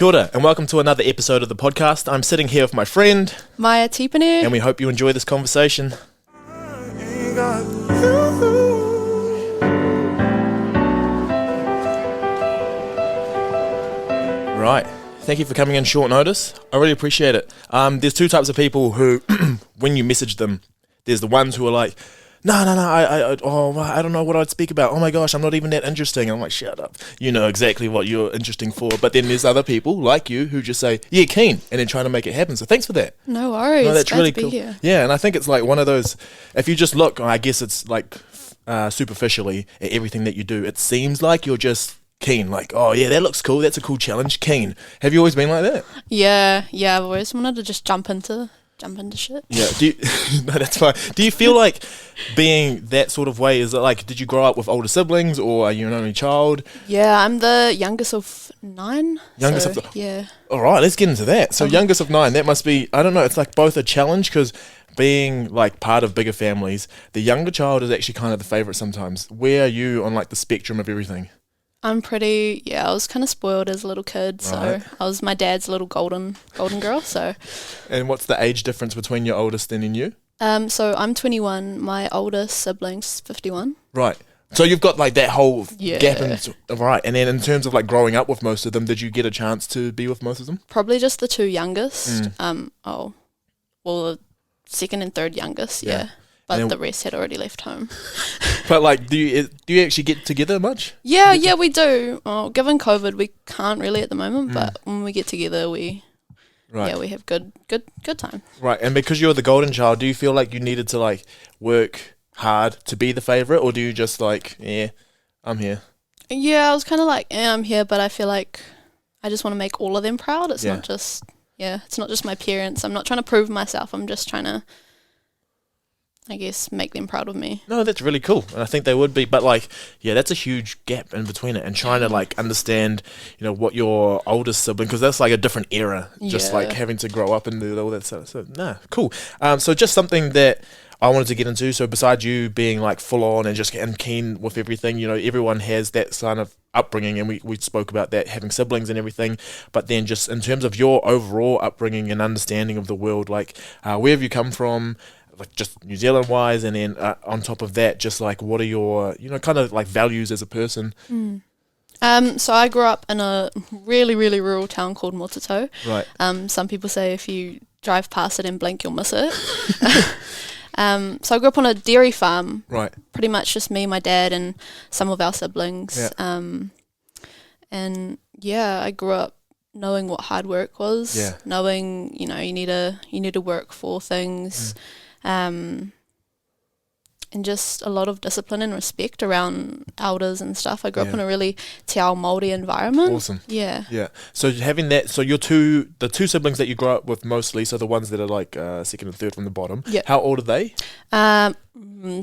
Kia ora, and welcome to another episode of the podcast. I'm sitting here with my friend, Maia Tipene. and we hope you enjoy this conversation. Right. Thank you for coming in short notice. I really appreciate it. There's two types of people who, when you message them, there's the ones who are like, no, I don't know what I'd speak about. Oh my gosh, I'm not even that interesting. I'm like, shut up. You know exactly what you're interesting for. But then there's other people like you who just say, yeah, keen, and then trying to make it happen. So thanks for that. No worries. No, that's Glad really to be cool. here. Yeah, and I think it's like one of those, if you just look, I guess it's like superficially at everything that you do, it seems like you're just keen. Like, oh yeah, that looks cool. That's a cool challenge. Keen. Have you always been like that? Yeah. I've always wanted to just jump into shit. Yeah. No, that's fine. Do you feel like being that sort of way, is it like, did you grow up with older siblings or are you an only child? Yeah, I'm the youngest of 9. Yeah. All right, let's get into that. So youngest of 9, that must be, I don't know, it's like both a challenge because being like part of bigger families, the younger child is actually kind of the favorite sometimes. Where are you on like the spectrum of everything? I was kind of spoiled as a little kid, so Right. I was my dad's little golden girl, so. And what's the age difference between your oldest and you? So I'm 21, my oldest sibling's 51. Right. So you've got like that whole Yeah. gap right. And then in terms of like growing up with most of them, did you get a chance to be with most of them? Probably just the 2 youngest. The second and third youngest, Yeah. yeah. But And the rest had already left home. But like, do you actually get together much? Yeah, we do. Well, given COVID, we can't really at the moment, but when we get together, we have good time. Right. And because you're the golden child, do you feel like you needed to like work hard to be the favorite, or do you just like, yeah, I'm here? Yeah, I was kind of like, I'm here, but I feel like I just want to make all of them proud. It's Yeah. not just my parents. I'm not trying to prove myself. I'm just trying to, I guess, make them proud of me. No, that's really cool. And I think they would be. But like, yeah, that's a huge gap in between it, and trying to like understand, you know, what your oldest sibling, because that's like a different era, just Yeah. like having to grow up and do all that stuff. So, cool. So just something that I wanted to get into. So besides you being like full on and just getting keen with everything, you know, everyone has that kind of upbringing, and we spoke about that, having siblings and everything. But then just in terms of your overall upbringing and understanding of the world, like where have you come from? Like just New Zealand wise, and then on top of that, just like what are your, you know, kind of like values as a person? So I grew up in a really, really rural town called Mototo. Right. Some people say if you drive past it and blink, you'll miss it. So I grew up on a dairy farm. Right. Pretty much just me, my dad, and some of our siblings. Yeah. And yeah, I grew up knowing what hard work was. Yeah. Knowing, you know, you need to work for things. And just a lot of discipline and respect around elders and stuff. I grew up in a really te ao Māori environment. Awesome. Yeah. Yeah. So having that, so the two siblings that you grew up with mostly, so the ones that are like second and third from the bottom. Yeah. How old are they?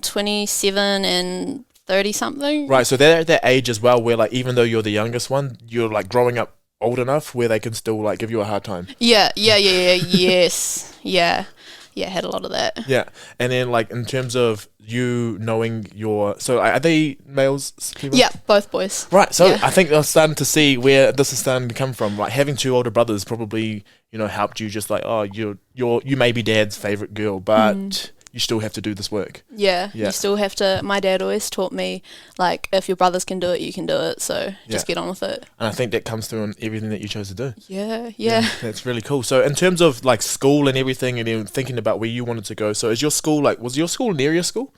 27 and 30 something. Right. So they're at that age as well, where like even though you're the youngest one, you're like growing up old enough where they can still like give you a hard time. Yeah. Yes. Yeah. Yeah, had a lot of that. Yeah. And then like in terms of you knowing so are they males? People? Yeah, both boys. Right. So Yeah. I think I'm starting to see where this is starting to come from. Like having 2 older brothers probably, you know, helped you just like, oh, you may be dad's favorite girl, but you still have to do this work. Yeah, Yeah. you still have to. My dad always taught me, like, if your brothers can do it, you can do it. So just get on with it. And I think that comes through in everything that you chose to do. Yeah. That's really cool. So in terms of like school and everything, and then thinking about where you wanted to go, so is your school was your school an area school?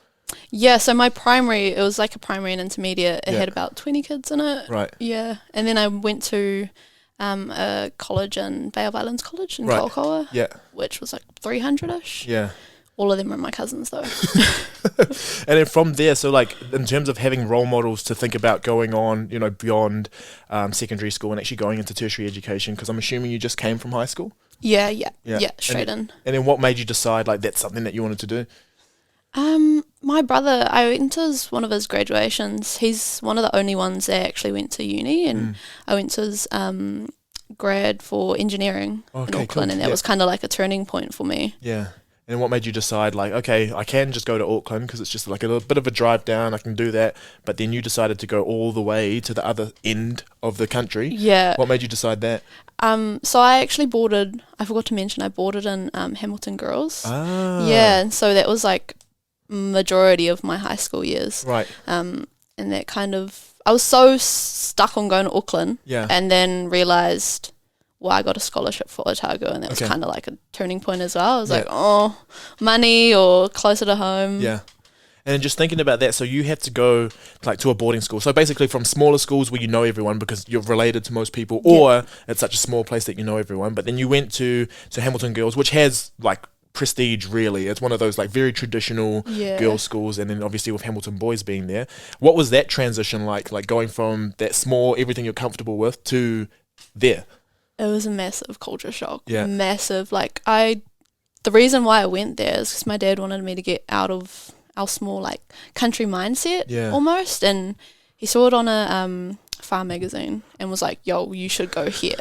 Yeah, so my primary, it was like a primary and intermediate. It Yeah. had about 20 kids in it. Right. Yeah. And then I went to a college in Bay of Islands College in Right. Kaikoura, Yeah. which was like 300-ish. Yeah. All of them were my cousins, though. And then from there, so like in terms of having role models to think about going on, you know, beyond secondary school and actually going into tertiary education, because I'm assuming you just came from high school? Yeah, straight in. And then what made you decide like that's something that you wanted to do? My brother, I went to one of his graduations. He's one of the only ones that actually went to uni, and I went to his grad for engineering in Okay, Auckland, cool. and that Yeah. was kind of like a turning point for me. Yeah. And what made you decide, like, okay, I can just go to Auckland because it's just like a little bit of a drive down, I can do that. But then you decided to go all the way to the other end of the country. Yeah. What made you decide that? So I actually boarded, I forgot to mention, I boarded in Hamilton Girls. Ah. Yeah, and so that was like majority of my high school years. Right. And that kind of, I was so stuck on going to Auckland. Yeah. And then realised, well, I got a scholarship for Otago, and that was Okay. kind of like a turning point as well. I was Yeah. like, oh, money or closer to home. Yeah. And just thinking about that, so you had to go like to a boarding school. So basically from smaller schools where you know everyone because you're related to most people, or it's such a small place that you know everyone. But then you went to Hamilton Girls, which has like prestige really. It's one of those like very traditional Yeah. girls' schools, and then obviously with Hamilton Boys being there. What was that transition like going from that small, everything you're comfortable with to there? It was a massive culture shock. Yeah. Massive. Like, the reason why I went there is because my dad wanted me to get out of our small, like, country mindset almost. And he saw it on a farm magazine and was like, yo, you should go here.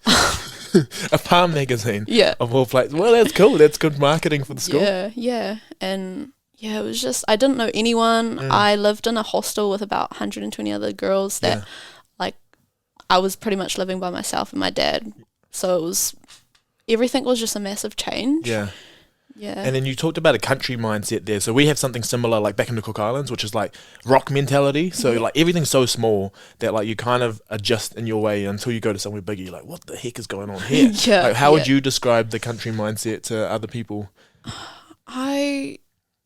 A farm magazine? Yeah. Of all places. Well, that's cool. That's good marketing for the school. Yeah, yeah. And yeah, it was just, I didn't know anyone. I lived in a hostel with about 120 other girls that, like, I was pretty much living by myself and my dad. So it was, everything was just a massive change. Yeah. Yeah. And then you talked about a country mindset there. So we have something similar like back in the Cook Islands, which is like rock mentality. So like everything's so small that like you kind of adjust in your way until you go to somewhere bigger. You're like, what the heck is going on here? Yeah. Like, how would you describe the country mindset to other people? My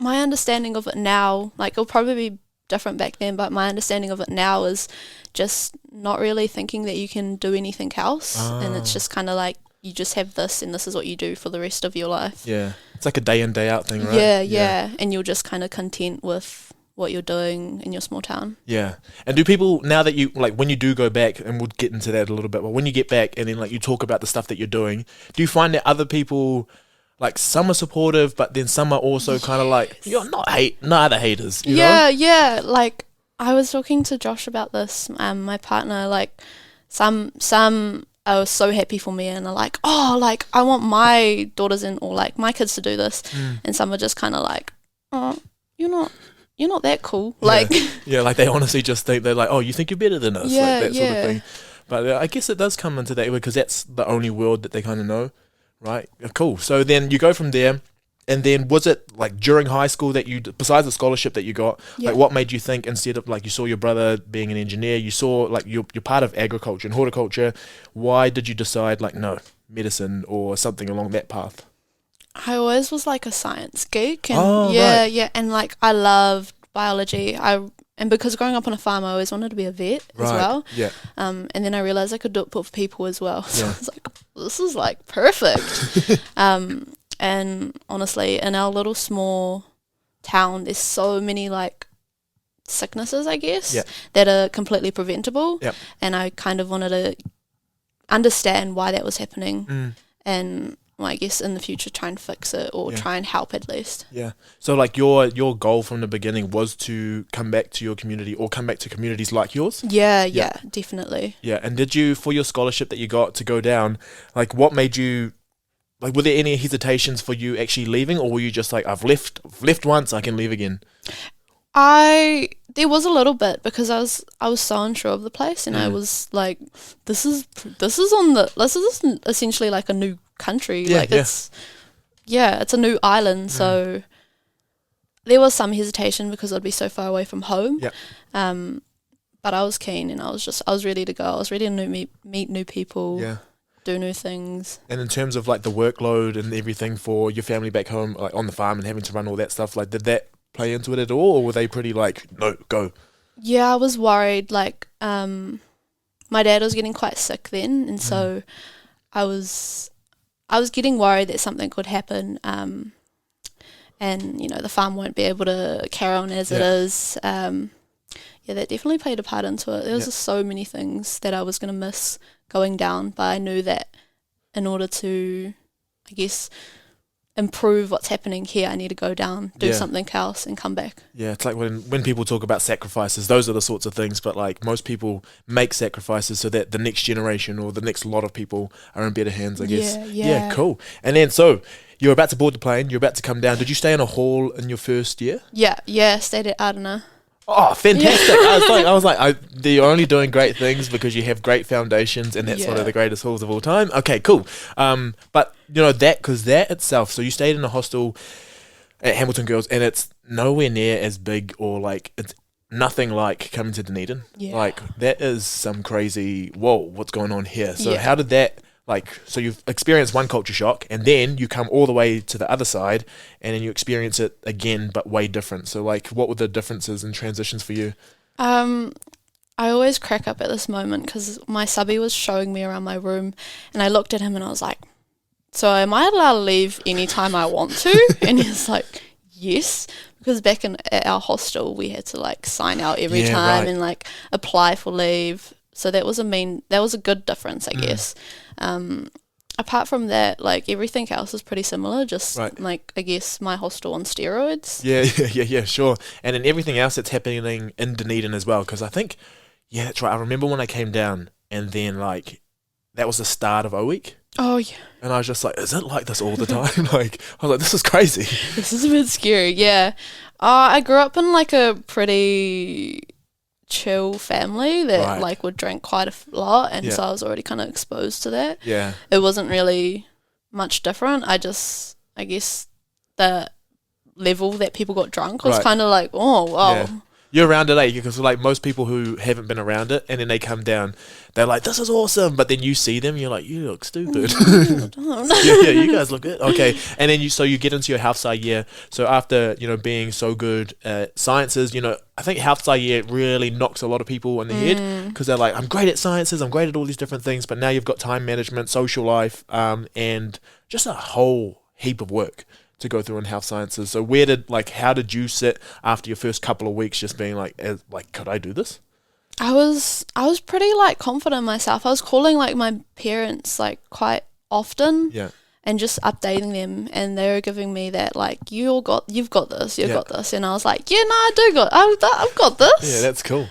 understanding of it now, like, it'll probably be different back then, but my understanding of it now is just not really thinking that you can do anything else. And it's just kind of like, you just have this and this is what you do for the rest of your life. Yeah. It's like a day in, day out thing, right? Yeah. And you're just kind of content with what you're doing in your small town. Yeah. And do people, now that you, like, when you do go back, and we'll get into that a little bit, but when you get back and then, like, you talk about the stuff that you're doing, do you find that other people, like, some are supportive, but then some are also kind of like, you're not the haters, you know? Yeah. Like, I was talking to Josh about this, my partner, like, some are so happy for me and are like, oh, like, I want my daughters or like my kids to do this. And some are just kind of like, oh, you're not that cool. Like, yeah, like they honestly just think, they're like, oh, you think you're better than us, Yeah, like that sort of yeah. thing. But I guess it does come into that because that's the only world that they kind of know, right? Cool. So then you go from there, and then was it like during high school that you, besides the scholarship that you got, like what made you think, instead of like you saw your brother being an engineer, you saw like you're part of agriculture and horticulture, why did you decide like no, medicine or something along that path? I always was like a science geek, and right. yeah, and like I loved biology. And because growing up on a farm, I always wanted to be a vet as well. Yeah. And then I realized I could do it for people as well. So I was like, this is like perfect. And honestly, in our little small town, there's so many like sicknesses, I guess, that are completely preventable. Yep. And I kind of wanted to understand why that was happening, and well, I guess in the future try and fix it or try and help at least. Yeah. So like your goal from the beginning was to come back to your community or come back to communities like yours? Yeah, definitely. Yeah. And did you, for your scholarship that you got to go down, like what made you, like were there any hesitations for you actually leaving, or were you just like, I've left once, I can leave again? There was a little bit because I was so unsure of the place, and I was like, this is essentially like a new country. It's a new island, so there was some hesitation because I'd be so far away from home. Yep. But I was keen, and I was ready to go. I was ready to meet new people. Yeah. Do new things. And in terms of like the workload and everything for your family back home, like on the farm and having to run all that stuff, like did that play into it at all, or were they pretty like, no, go? Yeah, I was worried. Like, my dad was getting quite sick then, and so I was getting worried that something could happen, and the farm won't be able to carry on as it is. That definitely played a part into it. There was just so many things that I was going to miss going down, but I knew that in order to, I guess, improve what's happening here, I need to go down, do something else, and come back. Yeah, it's like when people talk about sacrifices, those are the sorts of things, but like most people make sacrifices so that the next generation or the next lot of people are in better hands, I guess. Yeah. Cool. And then so you were about to board the plane, you're about to come down. Did you stay in a hall in your first year? Yeah, stayed at Adana. Oh, fantastic. I was like, you're only doing great things because you have great foundations, and that's one of the greatest halls of all time. Okay, cool. But, because that itself, so you stayed in a hostel at Hamilton Girls, and it's nowhere near as big, or like, it's nothing like coming to Dunedin. Yeah. Like, that is some crazy, whoa, what's going on here? So how did that... so you've experienced one culture shock, and then you come all the way to the other side, and then you experience it again, but way different. So, what were the differences and transitions for you? I always crack up at this moment because my subby was showing me around my room, and I looked at him and I was like, so am I allowed to leave anytime I want to? And he's like, yes. Because back at our hostel, we had to, sign out every time and, apply for leave. So that was a good difference, I guess. Apart from that, everything else is pretty similar, just I guess my hostel on steroids. Yeah, sure. And then everything else that's happening in Dunedin as well, because I think, that's right. I remember when I came down, and then that was the start of O Week. Oh yeah. And I was just like, is it like this all the time? I was like, this is crazy. This is a bit scary. Yeah. I grew up in a pretty chill family that would drink quite a lot, and so I was already kind of exposed to that. Yeah, it wasn't really much different. I guess the level that people got drunk was kind of like, oh wow. Yeah. You're around it, because most people who haven't been around it, and then they come down, they're like, this is awesome, but then you see them, you're like, you look stupid. Yeah, you guys look good. Okay, and then you get into your health sci year. So after being so good at sciences, I think health sci year really knocks a lot of people in the head, because they're like, I'm great at sciences, I'm great at all these different things, but now you've got time management, social life, and just a whole heap of work to go through in health sciences. So how did you sit after your first couple of weeks, just being could I do this? I was pretty confident in myself. I was calling my parents quite often. Yeah. And just updating them, and they were giving me that you've got this, got this, and I was like, yeah, no, I've got this. Yeah, that's cool.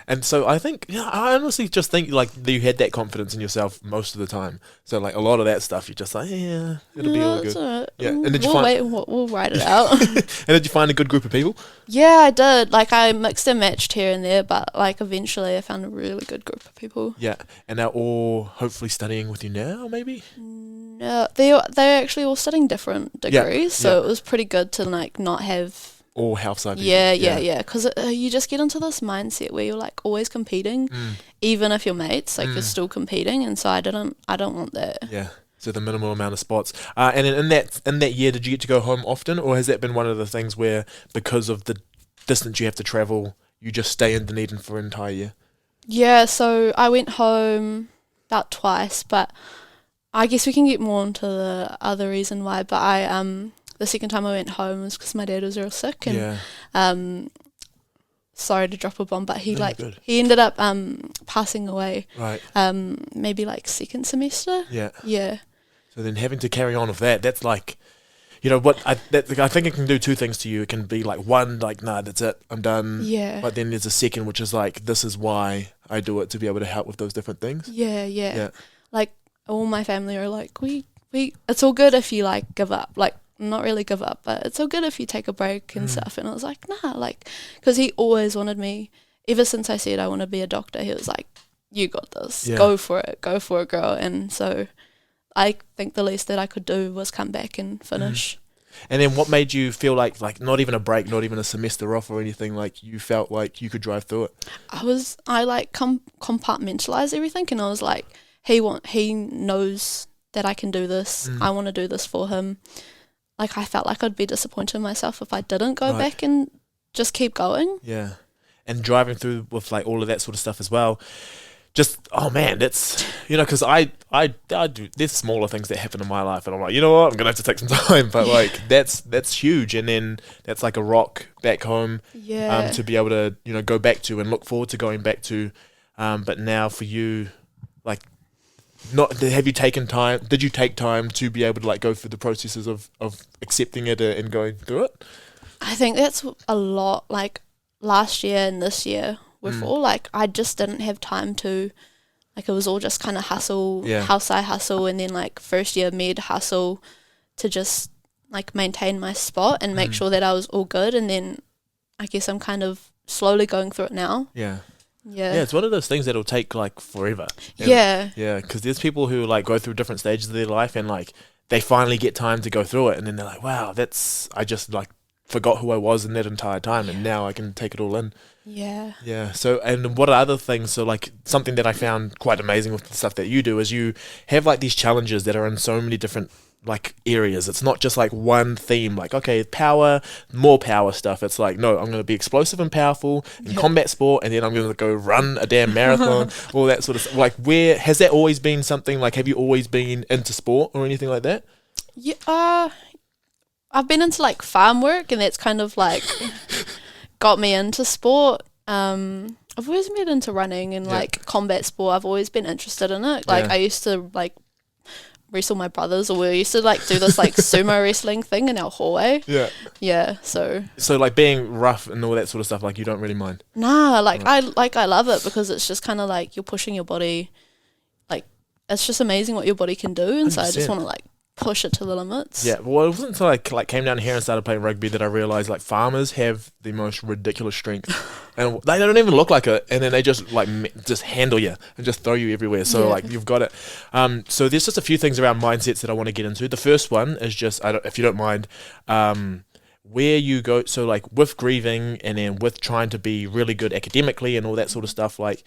And so I think, I honestly just think that you had that confidence in yourself most of the time. So a lot of that stuff, you're just like, yeah, it'll be all good. All right. Yeah, and did we'll write it out. And did you find a good group of people? Yeah, I did. I mixed and matched here and there, but eventually I found a really good group of people. Yeah, and they're all hopefully studying with you now, maybe. No, they're actually all studying different degrees, so it was pretty good to not have all health side people. Yeah. Because you just get into this mindset where you're always competing, even if you're mates, you're still competing, and so I don't want that. Yeah. So the minimal amount of spots. And in that year, did you get to go home often, or has that been one of the things where, because of the distance you have to travel, you just stay in Dunedin for an entire year? Yeah. So I went home about twice, but I guess we can get more into the other reason why. But the second time I went home was because my dad was real sick, and sorry to drop a bomb, but he ended up passing away. Right. Maybe second semester. Yeah. Yeah. So then having to carry on with that, that's what I think it can do two things to you. It can be one, nah, that's it, I'm done. Yeah. But then there's a second, which is this is why I do it, to be able to help with those different things. Yeah. All my family are we it's all good if you give up, not really give up, but it's all good if you take a break and stuff. And I was like, nah, because he always wanted me, ever since I said I want to be a doctor, he was like, you got this, go for it, girl. And so I think the least that I could do was come back and finish. And then what made you feel like not even a break, not even a semester off or anything, you felt like you could drive through it? I compartmentalized everything, and I was like, he knows that I can do this. I want to do this for him. I felt like I'd be disappointed in myself if I didn't go back and just keep going. Yeah. And driving through with all of that sort of stuff as well. Just, oh man, that's, because I do, there's smaller things that happen in my life, and I'm like, you know what, I'm going to have to take some time. But that's huge. And then that's a rock back home to be able to, go back to and look forward to going back to. But now for you, have you taken time? Did you take time to be able to go through the processes of accepting it and going through it? I think that's a lot. Last year and this year, with all I just didn't have time to. It was all just kind of hustle, house side hustle, and then first year med hustle, to just like maintain my spot and make sure that I was all good. And then I guess I'm kind of slowly going through it now. Yeah. Yeah. Yeah, it's one of those things that'll take like forever. Yeah. Yeah, because there's people who like go through different stages of their life and like they finally get time to go through it, and then they're like, wow, I just like forgot who I was in that entire time, and now I can take it all in. Yeah. Yeah. So, and what are other things? So, like something that I found quite amazing with the stuff that you do is you have like these challenges that are in so many different like areas. It's not just like one theme, like, okay, power, more power stuff. It's like, no, I'm going to be explosive and powerful in combat sport, and then I'm going to go run a damn marathon, all that sort of stuff. Like, where has that always been something? Like, have you always been into sport or anything like that? Yeah. I've been into like farm work, and that's kind of like got me into sport. I've always been into running and like combat sport. I've always been interested in it. Like, I used to like wrestle my brothers, or we used to like do this like sumo wrestling thing in our hallway. Yeah. So like being rough and all that sort of stuff, like you don't really mind. Nah, like I love it because it's just kind of like you're pushing your body. Like, it's just amazing what your body can do, and 100%. So I just want to like push it to the limits. Yeah, well, it wasn't until I like came down here and started playing rugby that I realised like farmers have the most ridiculous strength, and they don't even look like it, and then they just like just handle you and just throw you everywhere. So like you've got it. So there's just a few things around mindsets that I want to get into. The first one is just, if you don't mind, where you go. So like with grieving, and then with trying to be really good academically and all that sort of stuff, like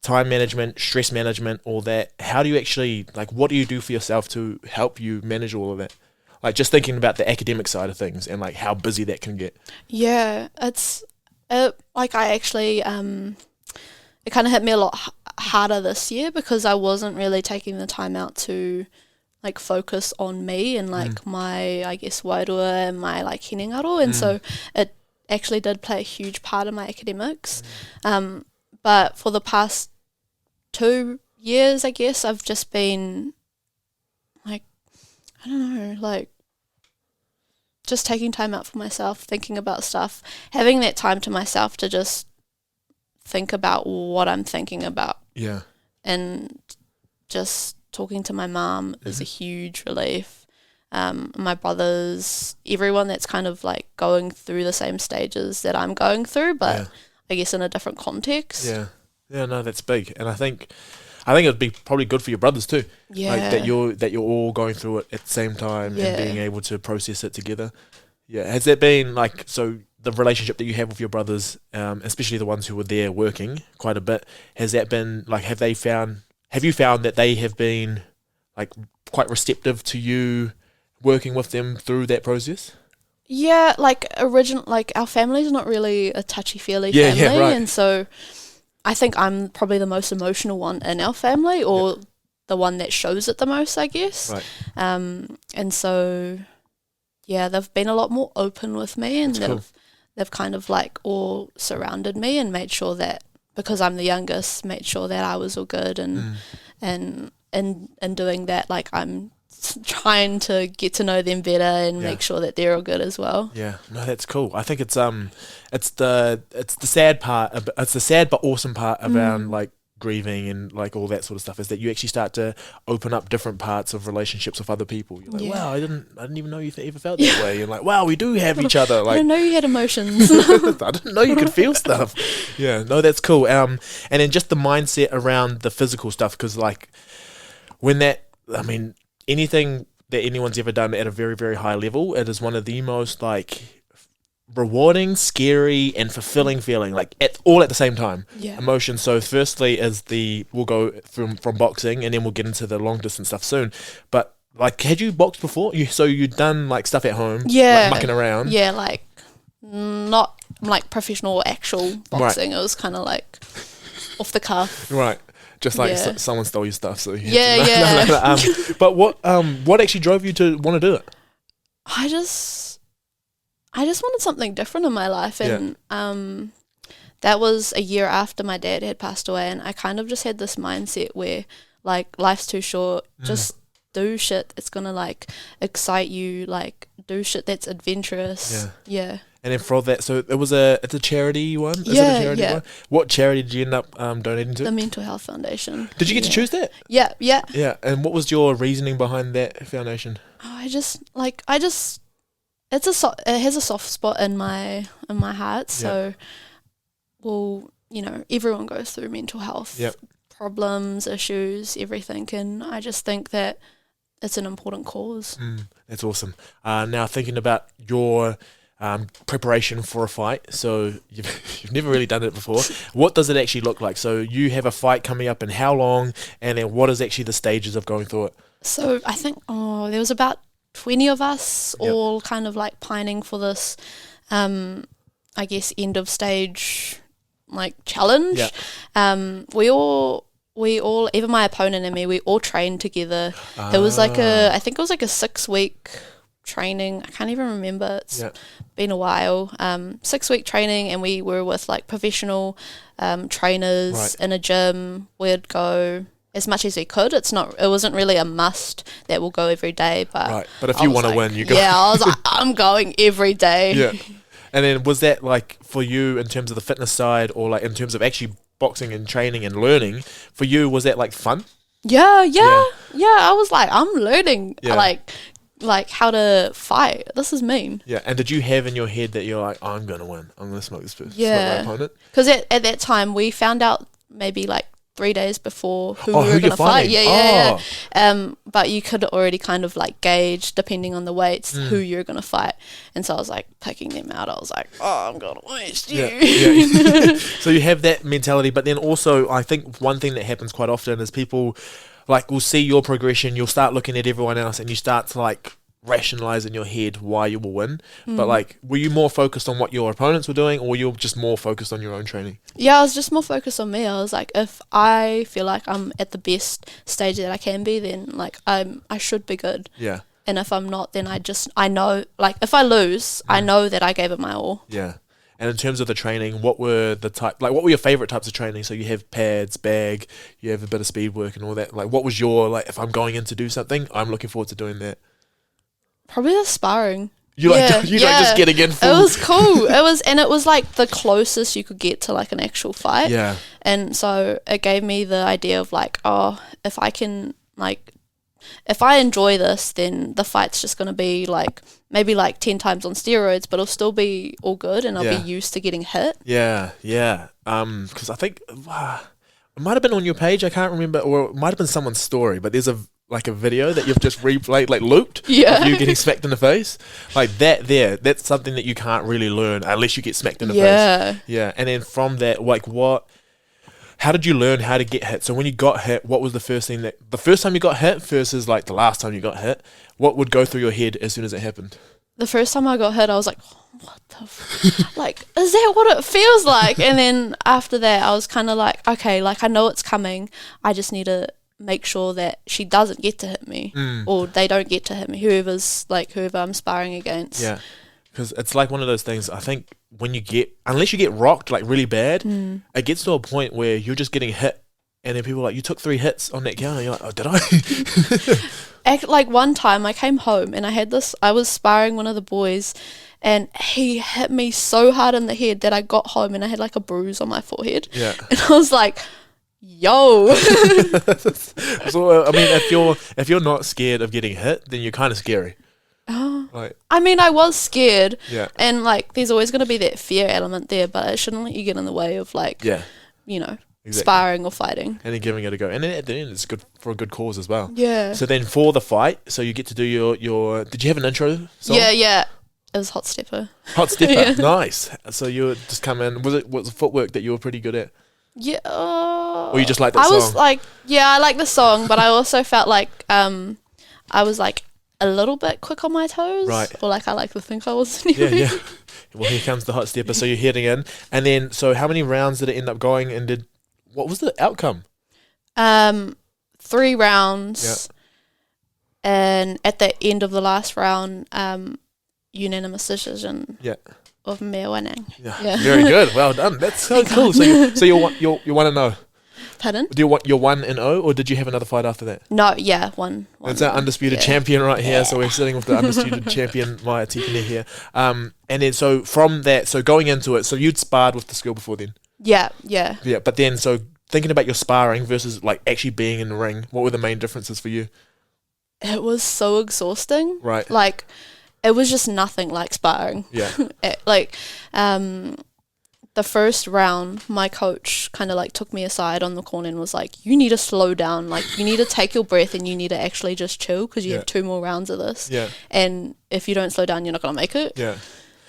time management, stress management, all that. How do you actually, like, what do you do for yourself to help you manage all of that? Like, just thinking about the academic side of things and, like, how busy that can get. Yeah, it's, like, I actually, it kind of hit me a lot harder this year because I wasn't really taking the time out to, like, focus on me and, like, my, I guess, wairua and my, like, hinengaro. And so it actually did play a huge part in my academics. But for the past 2 years, I guess, I've just been, like, I don't know, like, just taking time out for myself, thinking about stuff, having that time to myself to just think about what I'm thinking about. Yeah. And just talking to my mum is a huge relief. My brothers, everyone that's kind of, like, going through the same stages that I'm going through, but I guess in a different context. Yeah. Yeah, no, that's big. And I think it would be probably good for your brothers too. Yeah. Like that you're all going through it at the same time and being able to process it together. Yeah. Has that been like, so the relationship that you have with your brothers, especially the ones who were there working quite a bit, has that been like, have you found that they have been like quite receptive to you working with them through that process? Yeah, like our family's not really a touchy-feely family, and so I think I'm probably the most emotional one in our family, or the one that shows it the most, I guess. Right. And so, yeah, they've been a lot more open with me, and they've kind of like all surrounded me and made sure that, because I'm the youngest, made sure that I was all good, and doing that, like, I'm trying to get to know them better and make sure that they're all good as well. Yeah, no, that's cool. I think it's the sad part. It's the sad but awesome part around like grieving and like all that sort of stuff, is that you actually start to open up different parts of relationships with other people. You're like, wow, I didn't even know you ever felt that way. You're like, wow, we do have each other. Like, I didn't know you had emotions. I didn't know you could feel stuff. Yeah, no, that's cool. And then just the mindset around the physical stuff, because like anything that anyone's ever done at a very, very high level, it is one of the most like rewarding, scary, and fulfilling feeling, like all at the same time. Yeah. Emotion. So firstly is we'll go from boxing, and then we'll get into the long distance stuff soon. But like, had you boxed before? So you'd done like stuff at home, like mucking around. Yeah, like not like professional actual boxing. Right. It was kind of like off the cuff. Right. Just like someone stole your stuff, so yeah. But what actually drove you to want to do it? I just wanted something different in my life, and that was a year after my dad had passed away, and I kind of just had this mindset where like life's too short, just do shit that's gonna like excite you, like do shit that's adventurous. Yeah. And then for that, so it's a charity one? Is it a charity one? What charity did you end up donating to? The Mental Health Foundation. Did you get to choose that? Yeah. Yeah, and what was your reasoning behind that foundation? I just it has a soft spot in my heart. So, well, you know, everyone goes through mental health problems, issues, everything, and I just think that it's an important cause. That's awesome. Now thinking about your preparation for a fight, so you've never really done it before. What does it actually look like? So you have a fight coming up in how long, and then what is actually the stages of going through it? So I think there was about 20 of us all kind of like pining for this, I guess, end of stage like challenge. We all, even my opponent and me, we all trained together. It was like I think it was like a 6-week training. I can't even remember. It's been a while. 6-week training, and we were with like professional trainers in a gym. We'd go as much as we could. It wasn't really a must that we'll go every day, but if you want to win, you go. Yeah, I was like, I'm going every day. Yeah. And then was that like for you in terms of the fitness side, or like in terms of actually boxing and training and learning, for you, was that like fun? Yeah. I was like, I'm learning like how to fight. This is mean. Yeah. And did you have in your head that you're like, I'm gonna win, I'm gonna smoke this person, smoke my opponent? Because at that time we found out maybe like 3 days before who we were going to fight. Yeah. But you could already kind of like gauge, depending on the weights, who you're going to fight. And so I was like picking them out. I was like, I'm going to waste you. Yeah. So you have that mentality, but then also I think one thing that happens quite often is people like will see your progression, you'll start looking at everyone else, and you start to like rationalize in your head why you will win. But like, were you more focused on what your opponents were doing, or you were just more focused on your own training? Yeah, I was just more focused on me. I was like, if I feel like I'm at the best stage that I can be, then like I should be good. Yeah. And if I'm not, then I know, like if I lose, I know that I gave it my all. Yeah. And in terms of the training, what were your favorite types of training? So you have pads, bag, you have a bit of speed work and all that. Like, what was your, like, if I'm going in to do something, I'm looking forward to doing that? Probably the sparring. You like just getting in full. It was cool. It was like the closest you could get to like an actual fight. Yeah. And so it gave me the idea of like, if I can like, if I enjoy this, then the fight's just going to be like maybe like 10 times on steroids, but it'll still be all good, and I'll be used to getting hit. Yeah. Because I think it might have been on your page. I can't remember, or it might have been someone's story. But there's a video that you've just replayed, like looped, of you getting smacked in the face, like that. That's something that you can't really learn unless you get smacked in the face. Yeah. And then from that, like how did you learn how to get hit? So when you got hit, what was the first time you got hit versus like the last time you got hit? What would go through your head as soon as it happened? The first time I got hit, I was like, what the like, is that what it feels like? And then after that, I was kind of like, okay, like I know it's coming. I just need to make sure that she doesn't get to hit me, or they don't get to hit me, whoever I'm sparring against. Yeah. Because it's like one of those things, I think, unless you get rocked like really bad, it gets to a point where you're just getting hit, and then people are like, you took 3 hits on that count, and you're like, oh, did I? Like one time I came home and I was sparring one of the boys, and he hit me so hard in the head that I got home and I had like a bruise on my forehead. Yeah. And I was like, yo. So, I mean, if you're not scared of getting hit, then you're kind of scary. I mean, I was scared, and like there's always going to be that fear element there, but it shouldn't let you get in the way of like, you know, sparring or fighting. And then giving it a go, and then at the end it's good for a good cause as well. Yeah. So then for the fight, so you get to do your did you have an intro song? Yeah. It was Hot Stepper. Hot Stepper, nice. So you just come in. Was it footwork that you were pretty good at? Yeah. Or you just like that song? I was like, I like the song, but I also felt like I was like a little bit quick on my toes. Right. Or like I like to think I was anyway. Yeah. Well, here comes the Hot Stepper. So you're heading in. And then, so how many rounds did it end up going, and what was the outcome? 3 rounds. Yeah. And at the end of the last round, unanimous decision. Yeah. Of Maia winning. Yeah. Very good. Well done. That's so cool. So you're 1-0. Pardon? Do you want your 1-0, or did you have another fight after that? No, yeah, one. It's our undisputed champion right here. So we're sitting with the undisputed champion, Maia Tipene here. And then so from that, so going into it, so you'd sparred with this girl before then? Yeah. Yeah, but then so thinking about your sparring versus like actually being in the ring, what were the main differences for you? it was so exhausting. Right. Like, it was just nothing like sparring. Yeah. Like, the first round, my coach kind of like took me aside on the corner and was like, you need to slow down. Like, you need to take your breath and you need to actually just chill because you have 2 more rounds of this. Yeah. And if you don't slow down, you're not going to make it. Yeah.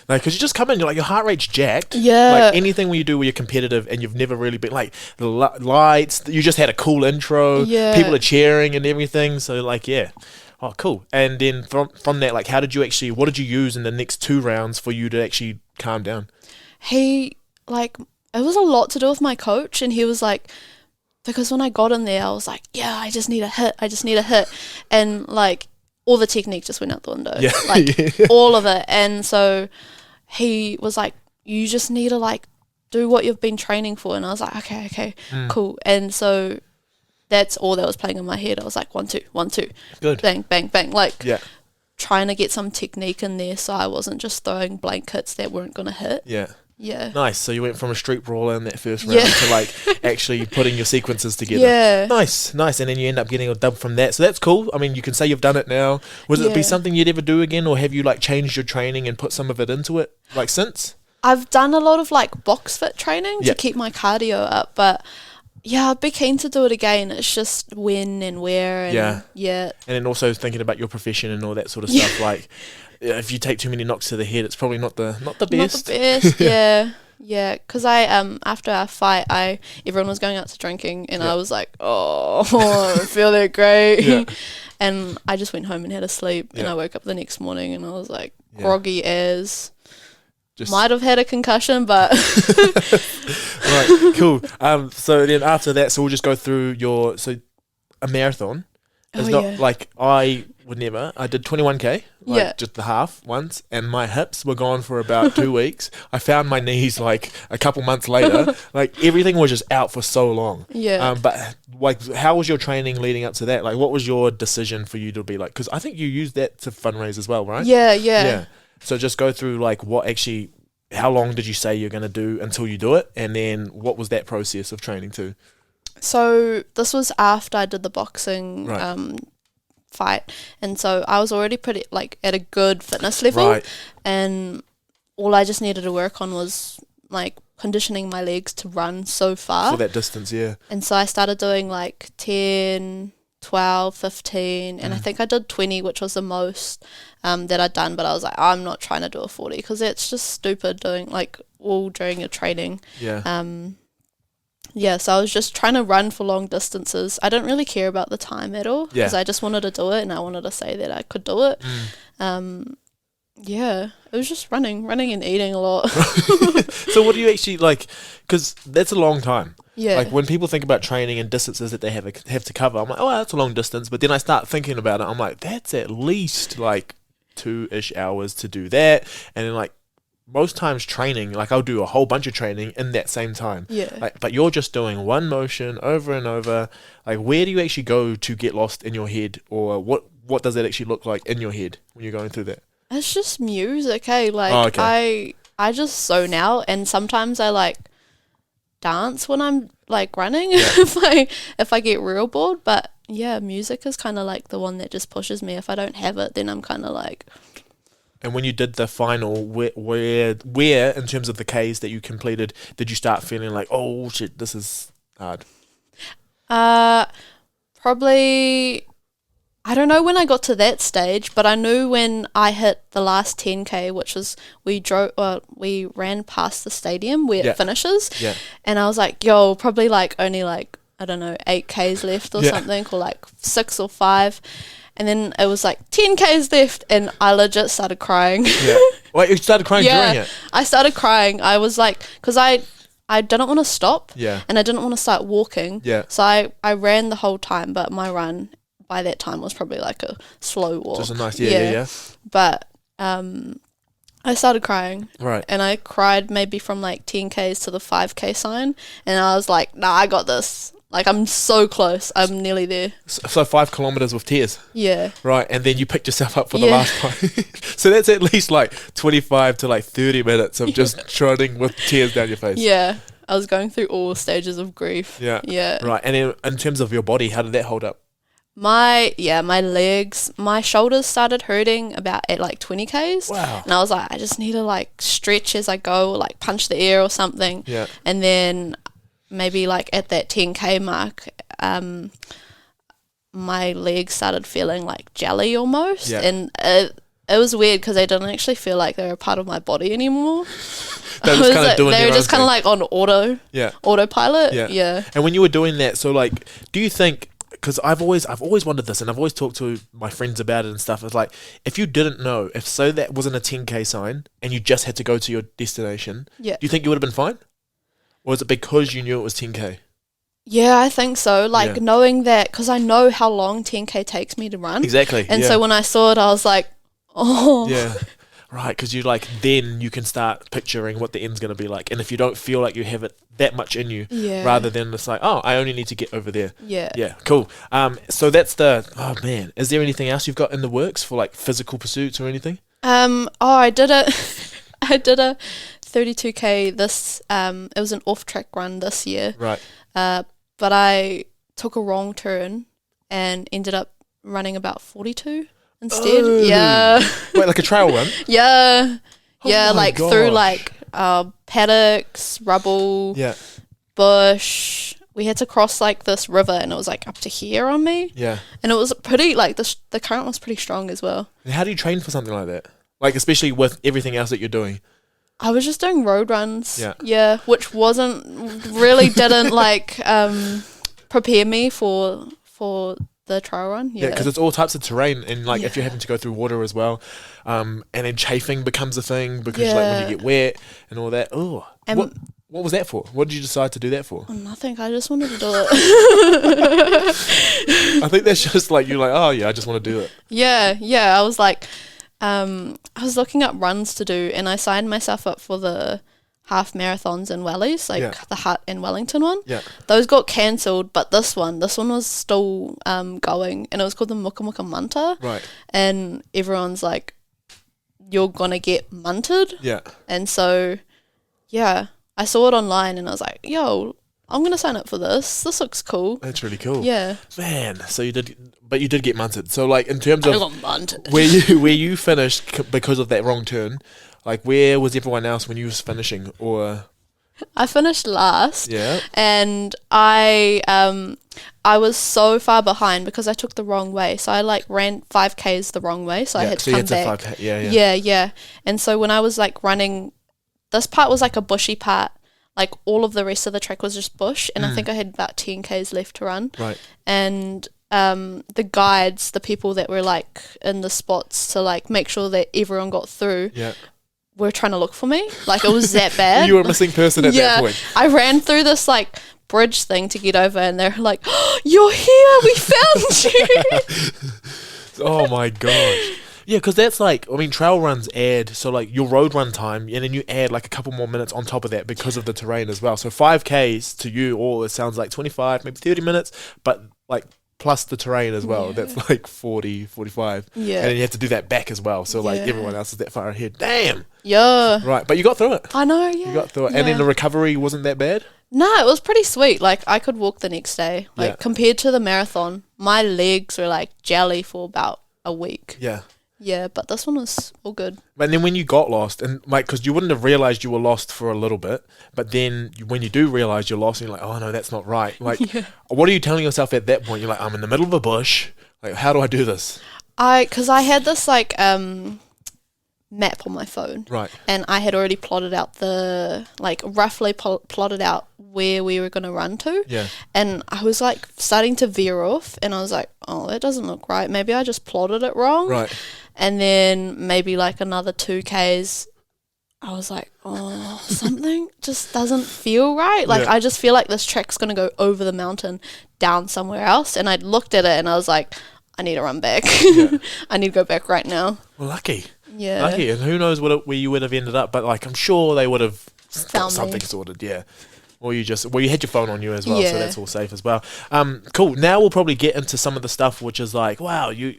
No, because you just come in, you're like, your heart rate's jacked. Yeah. Like, anything when you do where you're competitive and you've never really been, like, the lights, you just had a cool intro. Yeah. People are cheering and everything. So, like, yeah. Oh, cool. And then from that, like, what did you use in the next 2 rounds for you to actually calm down? Like, it was a lot to do with my coach, and he was like, because when I got in there, I was like, yeah, I just need a hit, and like, all the technique just went out the window, like, all of it, and so he was like, you just need to, like, do what you've been training for, and I was like, okay, cool, and so that's all that was playing in my head. I was like, 1, 2, 1, 2, good, bang, bang, bang, like, trying to get some technique in there, so I wasn't just throwing blank hits that weren't going to hit. Yeah. Nice. So you went from a street brawler in that first round to like actually putting your sequences together. Yeah. Nice. And then you end up getting a dub from that. So that's cool. I mean, you can say you've done it now. Would it be something you'd ever do again, or have you like changed your training and put some of it into it like since? I've done a lot of like box fit training to keep my cardio up, but yeah, I'd be keen to do it again. It's just when and where and And then also thinking about your profession and all that sort of stuff, like if you take too many knocks to the head, it's probably not the best. Not the best, yeah. Because I after our fight, everyone was going out to drinking, and I was like, I don't feel that great, and I just went home and had a sleep, and I woke up the next morning, and I was like groggy as. Might have had a concussion, but right, cool. So then after that, so we'll just go through a marathon. It's not like I would never. I did 21k, just the half once, and my hips were gone for about 2 weeks. I found my knees like a couple months later. Like everything was just out for so long. But like, how was your training leading up to that? Like, what was your decision for you to be like? Because I think you used that to fundraise as well, right? Yeah. So just go through like how long did you say you're going to do until you do it, and then what was that process of training too? So this was after I did the boxing fight, and so I was already pretty like at a good fitness level, and all I just needed to work on was like conditioning my legs to run so far for that distance. And so I started doing like 10, 12, 15, and I think I did 20, which was the most that I'd done, but I was like, I'm not trying to do a 40 because it's just stupid doing like all during your training. So I was just trying to run for long distances. I don't really care about the time at all because I just wanted to do it, and I wanted to say that I could do it. It was just running and eating a lot. So what do you actually like, because that's a long time. Like when people think about training and distances that they have to cover, I'm like, oh, that's a long distance. But then I start thinking about it, I'm like, that's at least like 2-ish hours to do that. And then like most times training, like I'll do a whole bunch of training in that same time. Like, but you're just doing one motion over and over. Like, where do you actually go to get lost in your head, or what does that actually look like in your head when you're going through that? It's just music, Like I just zone out, and sometimes I like dance when I'm like running if I get real bored. But yeah, music is kind of like the one that just pushes me. If I don't have it, then I'm kind of like. And when you did the final, where in terms of the Ks that you completed, did you start feeling like, oh shit, this is hard? Probably, I don't know when I got to that stage, but I knew when I hit the last 10k, which was we ran past the stadium where it finishes, and I was like, yo, probably like only like, I don't know, 8k's left or something, or like 6 or 5. And then it was like 10k's left, and I legit started crying. Wait, you started crying during it? I started crying. I was like, because I didn't want to stop, and I didn't want to start walking. So I ran the whole time, but my run by that time was probably like a slow walk. Just a nice, But I started crying. Right. And I cried maybe from like 10k's to the 5k sign, and I was like, nah, I got this. Like, I'm so close. I'm nearly there. So 5 kilometers with tears. Yeah. Right, and then you picked yourself up for the last one. So that's at least like 25 to like 30 minutes of just trotting with tears down your face. Yeah. I was going through all stages of grief. Yeah. Right, and in terms of your body, how did that hold up? My legs, my shoulders started hurting about at like 20 Ks. Wow. And I was like, I just need to like stretch as I go, or like punch the air or something. Yeah. And then maybe like at that 10K mark, my legs started feeling like jelly almost. Yeah. And it was weird because they didn't actually feel like they were a part of my body anymore. They were just kind of doing They were just kind of thing. like on autopilot. Yeah. And when you were doing that, so like, do you think? Because I've always wondered this, and I've always talked to my friends about it and stuff. It's like, if you didn't know, if so that wasn't a 10K sign, and you just had to go to your destination, Yeah. do you think you would have been fine? Or is it because you knew it was 10K? Yeah, I think so. Like Yeah. knowing that, because I know how long 10K takes me to run. Exactly. And yeah. so when I saw it, I was like, oh. Yeah. Right, because you like, then you can start picturing what the end's going to be like. And if you don't feel like you have it that much in you, Yeah. rather than it's like, oh, I only need to get over there. Yeah. Yeah, cool. So that's oh man, is there anything else you've got in the works for like physical pursuits or anything? I did a 32K this, it was an off-track run this year. Right. But I took a wrong turn and ended up running about 42 instead. Oh. Yeah. Wait, like a trail run? Yeah. Oh Yeah, my like through gosh. like paddocks, rubble, Yeah. bush. We had to cross like this river and it was like up to here on me. Yeah. And it was pretty like the current was pretty strong as well. And how do you train for something like that? Like especially with everything else that you're doing. I was just doing road runs. Yeah. Yeah, which didn't like prepare me for the trail run. Yeah, because it's all types of terrain, and like if you're having to go through water as well, and then chafing becomes a thing because like when you get wet and all that. Oh, And what was that for? What did you decide to do that for? nothing. I just wanted to do it. I think that's just like you're like, oh yeah, I just want to do it. Yeah. I was like, I was looking up runs to do, and I signed myself up for the half marathons in Wellies, like the Hutt and Wellington one. Yeah. Those got cancelled, but this one was still going, and it was called the Muka Muka Munta. Right. And everyone's like, you're gonna get munted. Yeah. And so, yeah, I saw it online, and I was like, yo, I'm gonna sign up for this. This looks cool. That's really cool. Yeah. Man, so you did get munted. So like in terms I of got munted. where you finished because of that wrong turn, like where was everyone else when you was finishing? Or I finished last. yeah. And I was so far behind because I took the wrong way. So I like ran 5Ks the wrong way, so I had to come back. Yeah. And so when I was like running, this part was like a bushy part. Like all of the rest of the track was just bush, and I think I had about 10Ks left to run. Right. And the guides, the people that were like in the spots to like make sure that everyone got through, were trying to look for me. Like it was that bad. You were a missing person at that point. I ran through this like bridge thing to get over, and they're like, oh, "You're here! We found you!" Oh my gosh. Yeah, because that's like, I mean, trail runs add, so like your road run time, and then you add like a couple more minutes on top of that because of the terrain as well. So 5Ks to you all, it sounds like 25, maybe 30 minutes, but like plus the terrain as well. That's like 40, 45. Yeah. And then you have to do that back as well. So like everyone else is that far ahead. Damn. Yeah. Right, but you got through it. I know, yeah. You got through it. And then the recovery wasn't that bad? No, it was pretty sweet. Like I could walk the next day. Like compared to the marathon, my legs were like jelly for about a week. Yeah. Yeah, but this one was all good. And then when you got lost, and like, because you wouldn't have realized you were lost for a little bit, but then when you do realize you're lost, and you're like, oh no, that's not right. Like, what are you telling yourself at that point? You're like, I'm in the middle of a bush. Like, how do I do this? Because I had this like map on my phone, Right. and I had already plotted out roughly plotted out where we were going to run to. Yeah. And I was like starting to veer off, and I was like, oh, that doesn't look right. Maybe I just plotted it wrong. Right. And then maybe like another 2Ks, I was like, oh, something just doesn't feel right. Like I just feel like this track's going to go over the mountain down somewhere else. And I looked at it and I was like, I need to run back. I need to go back right now. Well, lucky. Yeah. Lucky. And who knows where you would have ended up, but like, I'm sure they would have got Found something me. sorted. Yeah. Or you had your phone on you as well, so Yeah. that's all safe as well. Cool. Now we'll probably get into some of the stuff which is like, wow, you're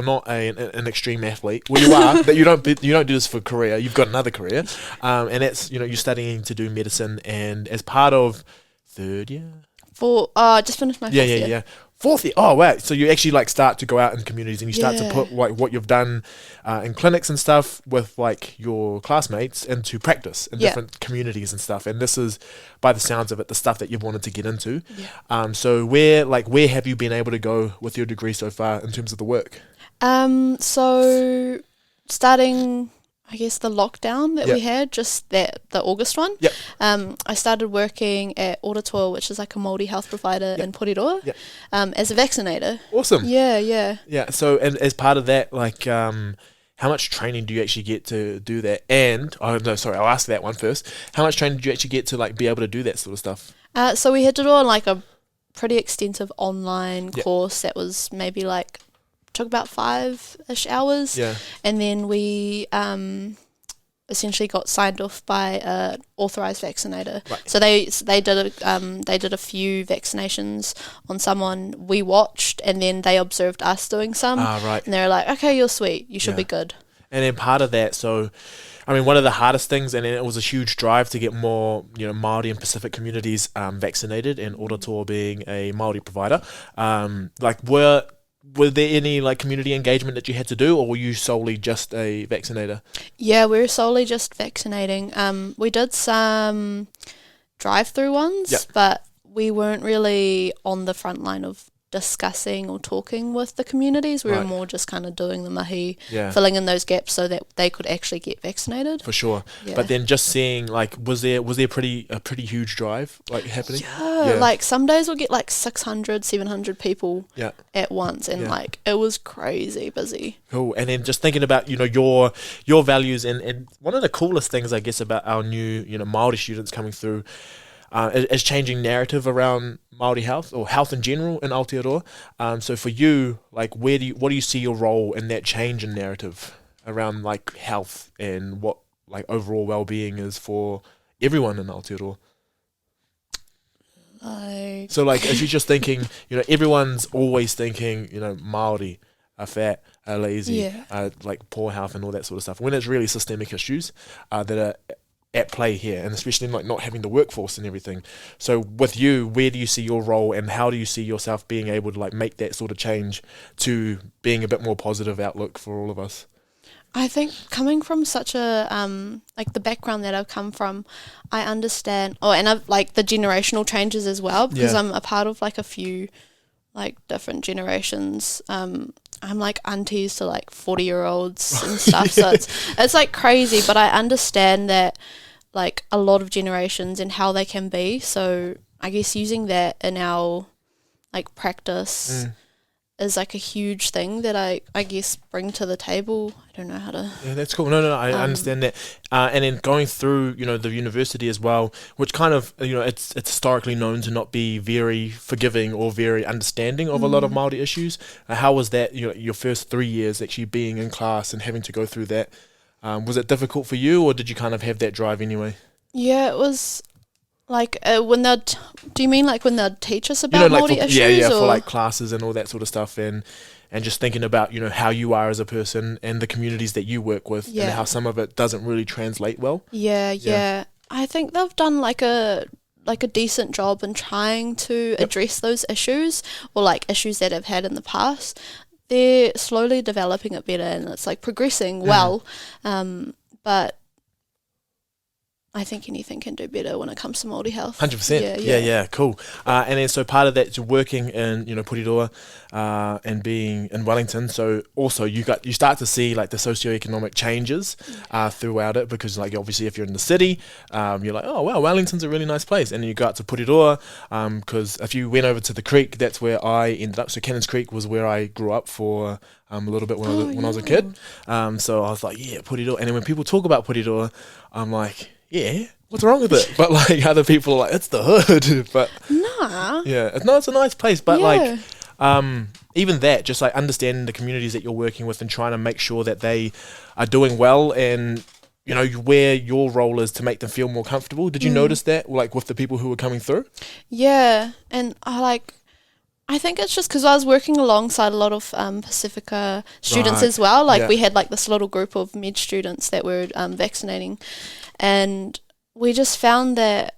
not an extreme athlete. Well, you are, but you don't do this for a career. You've got another career, and that's you're studying to do medicine, and as part of third year. Just finished my first year. 4th year. Oh wow! So you actually like start to go out in communities and you start to Yeah. put like what you've done in clinics and stuff with like your classmates into practice in Yeah. different communities and stuff. And this is, by the sounds of it, the stuff that you've wanted to get into. Yeah. So where have you been able to go with your degree so far in terms of the work? So starting, I guess, the lockdown that Yep. we had, just the August one. Yep. I started working at Auditoa, which is like a Māori health provider in Porirua, as a vaccinator. Awesome. Yeah. Yeah. So, and as part of that, like, how much training do you actually get to do that? And, oh no, sorry, I'll ask that one first. How much training do you actually get to like be able to do that sort of stuff? So we had to do on like a pretty extensive online Yep. course that was maybe like took about 5-ish hours, Yeah. and then we essentially got signed off by a authorized vaccinator. Right. So they did a few vaccinations on someone we watched, and then they observed us doing some, Right. and they were like, "Okay, you're sweet. You should Yeah. be good." And then part of that, so, I mean, one of the hardest things, and it was a huge drive to get more, Māori and Pacific communities vaccinated, and Auditoa being a Māori provider. Like, were there any like community engagement that you had to do, or were you solely just a vaccinator? Yeah, we were solely just vaccinating. We did some drive-through ones, Yep. but we weren't really on the front line of discussing or talking with the communities. We were Right. more just kind of doing the mahi, Yeah. filling in those gaps so that they could actually get vaccinated. For sure. Yeah. But then just seeing like was there a pretty huge drive like happening? Yeah, like some days we'll get like 600, 700 people Yeah. at once, and Yeah. like it was crazy busy. Cool. And then just thinking about, your values, and one of the coolest things I guess about our new, Māori students coming through is changing narrative around Māori health or health in general in Aotearoa. So for you, like what do you see your role in that change in narrative around like health and what like overall well-being is for everyone in Aotearoa? Like, So like as you're just thinking, everyone's always thinking, Māori are fat, are lazy, Yeah. are like poor health and all that sort of stuff. When it's really systemic issues that are at play here, and especially like not having the workforce and everything. So with you, where do you see your role, and how do you see yourself being able to like make that sort of change to being a bit more positive outlook for all of us? I think coming from such a like the background that I've come from, I understand. Oh, and I've like the generational changes as well, because Yeah. I'm a part of like a few like different generations. I'm like aunties to like 40-year-olds and stuff. So it's like crazy, but I understand that like a lot of generations and how they can be. So I guess using that in our like practice is like a huge thing that I guess bring to the table. I don't know how to. Yeah, that's cool. No, I understand that. And then going through, the university as well, which kind of, it's historically known to not be very forgiving or very understanding of a lot of Māori issues. How was that, your first 3 years actually being in class and having to go through that? Was it difficult for you, or did you kind of have that drive anyway? Yeah, it was like when they'd. Do you mean like when they'd teach us about like Māori for, issues? yeah, or? for like classes and all that sort of stuff, and just thinking about how you are as a person and the communities that you work with, and Yeah. how some of it doesn't really translate well. Yeah. I think they've done like a decent job in trying to address those issues, or like issues that I've had in the past. They're slowly developing it better, and it's like progressing well. But I think anything can do better when it comes to Māori health. 100%. Yeah, cool. And then so part of that is working in Porirua and being in Wellington. So also you start to see like the socioeconomic changes throughout it, because like obviously if you're in the city, you're like, oh wow, Wellington's a really nice place, and then you go out to Porirua because if you went over to the creek, that's where I ended up. So Cannons Creek was where I grew up for a little bit when I was a kid. So I was like, yeah, Porirua. And then when people talk about Porirua, I'm like, yeah, what's wrong with it? But like other people are like, it's the hood. But Nah. yeah, it's a nice place. But Yeah. like, even that, just like understanding the communities that you're working with and trying to make sure that they are doing well, and where your role is to make them feel more comfortable. Did you notice that, like with the people who were coming through? Yeah, and I think it's just because I was working alongside a lot of Pacifica students Right. as well. Like Yeah. we had like this little group of med students that were vaccinating, and we just found that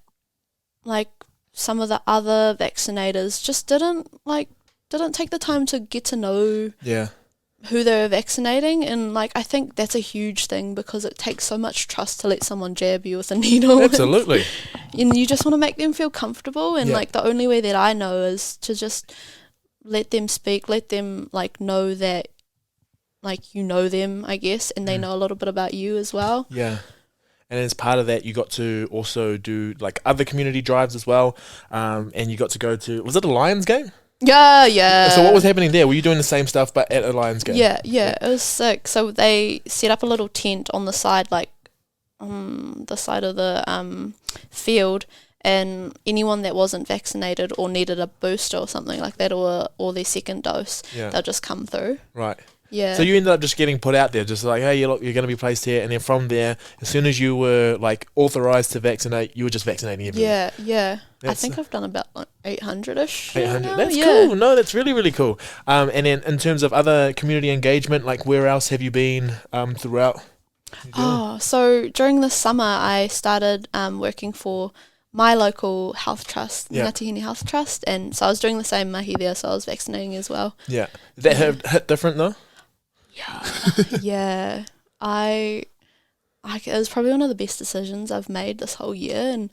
like some of the other vaccinators just didn't like didn't take the time to get to know Yeah. who they're vaccinating, and like I think that's a huge thing because it takes so much trust to let someone jab you with a needle. Absolutely. And you just want to make them feel comfortable, and like the only way that I know is to just let them speak, let them like know that like you know them, I guess, and they know a little bit about you as well. Yeah. And as part of that, you got to also do like other community drives as well, and you got to go to, was it a Lions game? Yeah. So what was happening there? Were you doing the same stuff but at a Lions game? Yeah, it was sick. So they set up a little tent on the side, like the side of the field, and anyone that wasn't vaccinated or needed a booster or something like that, or their second dose, they'll just come through. Right. Yeah. So you ended up just getting put out there, just like, hey, look, you're going to be placed here, and then from there, as soon as you were like authorized to vaccinate, you were just vaccinating everyone. Yeah. I think I've done about like 800-ish. 800. That's cool. No, that's really, really cool. And then in terms of other community engagement, like where else have you been throughout New Zealand? So during the summer, I started working for my local health trust, Maia Tipene Health Trust, and so I was doing the same mahi there, so I was vaccinating as well. Yeah. Did that hit different though? Yeah. It was probably one of the best decisions I've made this whole year, and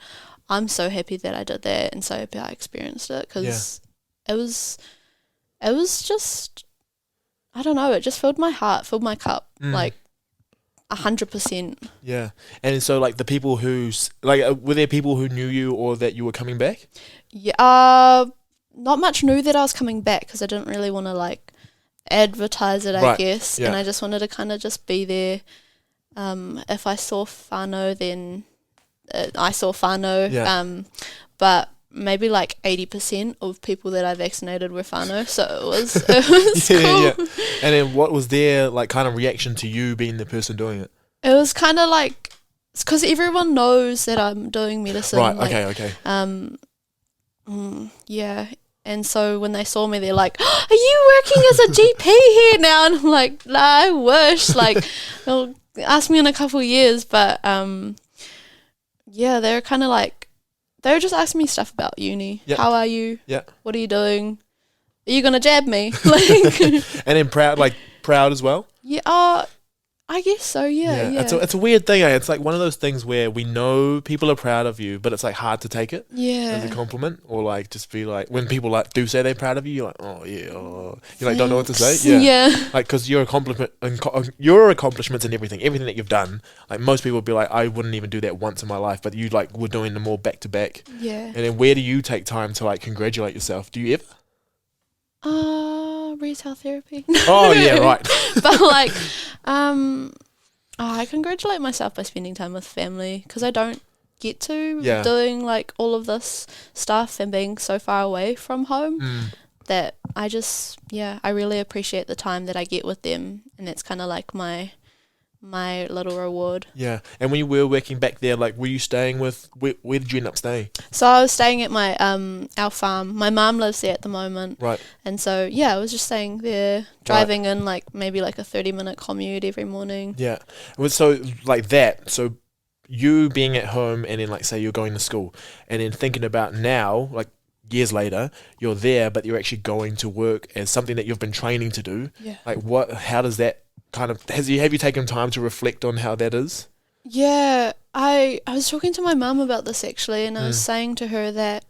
I'm so happy that I did that and so happy I experienced it, because it was just, I don't know, it just filled my heart, filled my cup, like 100%. Yeah. And so like the people were there people who knew you or that you were coming back? Yeah. Not much knew that I was coming back because I didn't really want to like advertise it, I guess, and I just wanted to kind of just be there. If I saw whānau, then I saw whānau, but maybe like 80% of people that I vaccinated were whānau, so it was cool. Yeah. And then what was their like kind of reaction to you being the person doing it? It was kind of like, because everyone knows that I'm doing medicine, right? like, Okay. Yeah. And so when they saw me, they're like, "Are you working as a GP here now?" And I'm like, "Nah, I wish." Like, they'll ask me in a couple of years, but they're kind of like, they were just asking me stuff about uni. Yep. How are you? Yeah. What are you doing? Are you gonna jab me? Like, and then proud as well. Yeah. I guess so. Yeah. It's a weird thing. It's like one of those things where we know people are proud of you, but it's like hard to take it as a compliment, or like just be like, when people like do say they're proud of you, you're like, oh yeah, you like don't know what to say. Yeah. Like, because your accomplishments and everything that you've done, like most people would be like, I wouldn't even do that once in my life, but you like were doing them all back to back. Yeah. And then where do you take time to like congratulate yourself? Do you ever? Retail therapy. Oh yeah, right. But like, I congratulate myself by spending time with family, because I don't get to doing like all of this stuff and being so far away from home that I just I really appreciate the time that I get with them, and that's kind of like my little reward. Yeah. And when you were working back there, like, were you staying with, where did you end up staying? So I was staying at my our farm. My mum lives there at the moment. Right. And so I was just staying there, driving in like maybe like a 30-minute commute every morning. Yeah. So like that, so you being at home and then like say you're going to school and then thinking about now, like years later, you're there but you're actually going to work as something that you've been training to do. Yeah. Like how does that kind of, have you taken time to reflect on how that is? Yeah, I was talking to my mum about this actually, and I was saying to her that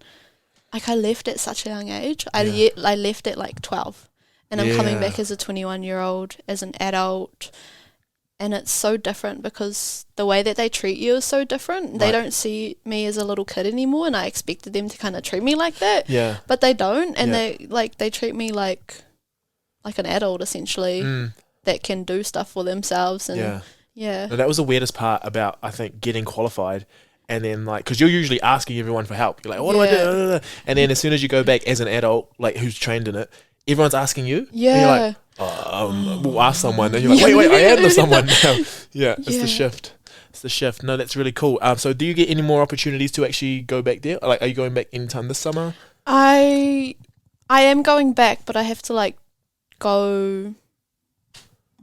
like I left at such a young age. I left at like 12, and I'm coming back as a 21-year-old, as an adult, and it's so different because the way that they treat you is so different. Right. They don't see me as a little kid anymore, and I expected them to kind of treat me like that. Yeah, but they don't, and they treat me like an adult essentially. That can do stuff for themselves. And no, that was the weirdest part about, I think, getting qualified. And then like, because you're usually asking everyone for help, you're like, what do I do? And then as soon as you go back as an adult, like who's trained in it, everyone's asking you. And you're like, we'll ask someone. And you're like, wait, I am the someone now. It's the shift. No, that's really cool. So do you get any more opportunities to actually go back there? Like, are you going back anytime this summer? I am going back, but I have to like go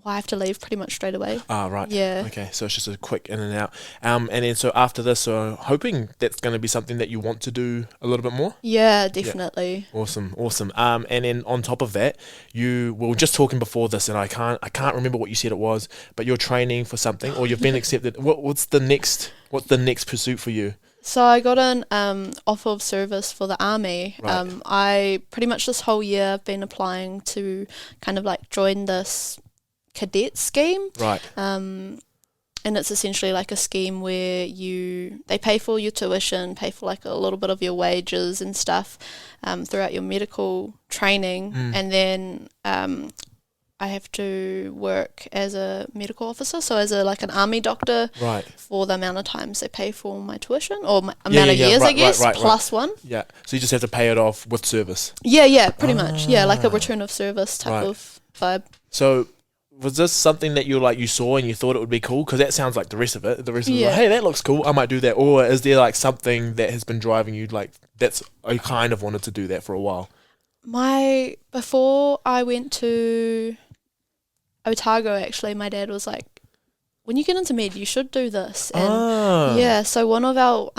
I have to leave pretty much straight away. Ah, right. Yeah. Okay, so it's just a quick in and out. And then so after this, so hoping that's going to be something that you want to do a little bit more. Yeah, definitely. Yeah. Awesome. And then on top of that, we were just talking before this, and I can't remember what you said it was, but you're training for something, or you've been accepted. What's the next pursuit for you? So I got an offer of service for the army. Right. I pretty much this whole year I've been applying to kind of like join this cadet scheme. Right. And it's essentially like a scheme where they pay for your tuition, pay for like a little bit of your wages and stuff throughout your medical training, and then I have to work as a medical officer, so as an army doctor, Right. for the amount of times they pay for my tuition, or amount of years, I guess, plus one. Yeah. So you just have to pay it off with service. Yeah, pretty much. Yeah, like a return of service type of vibe. So was this something that you saw and you thought it would be cool? Because that sounds like the rest of it. The rest of it was like, hey, that looks cool. I might do that. Or is there like something that has been driving you I kind of wanted to do that for a while? Before I went to Otago, actually, my dad was like, when you get into med, you should do this. And yeah, so one of our,